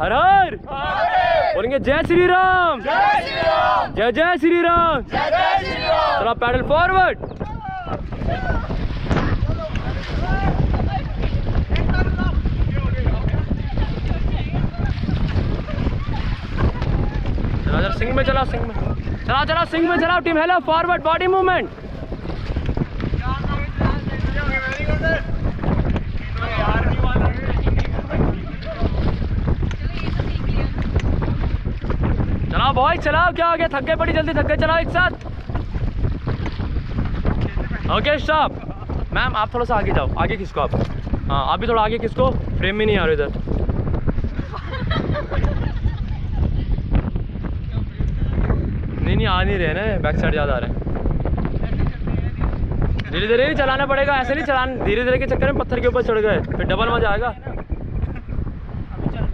हर हर बोलेंगे जय श्री राम, जय जय श्री राम। चलो पैडल फॉरवर्ड। चलो सिंह में चलाओ, सिंह में चलाओ, चलाओ सिंह में चलाओ। Team hello forward body movement. चलाओ बॉय चलाओ, क्या हो गया, थक गए बड़ी जल्दी, थक गए, चलाओ एक साथ। Okay stop. मैम आप थोड़ा सा आगे जाओ, आगे खिसको आप। हाँ आप भी थोड़ा आगे खिसको, फ्रेम में नहीं आ रहे इधर। नहीं आ नहीं रहे ना, बैक साइड ज़्यादा आ रहे हैं। धीरे धीरे ही चलाना पड़ेगा, ऐसे नहीं चलाना, धीरे धीरे के चक्कर में पत्थर के ऊपर चढ़ गए फिर डबल मजा आएगा।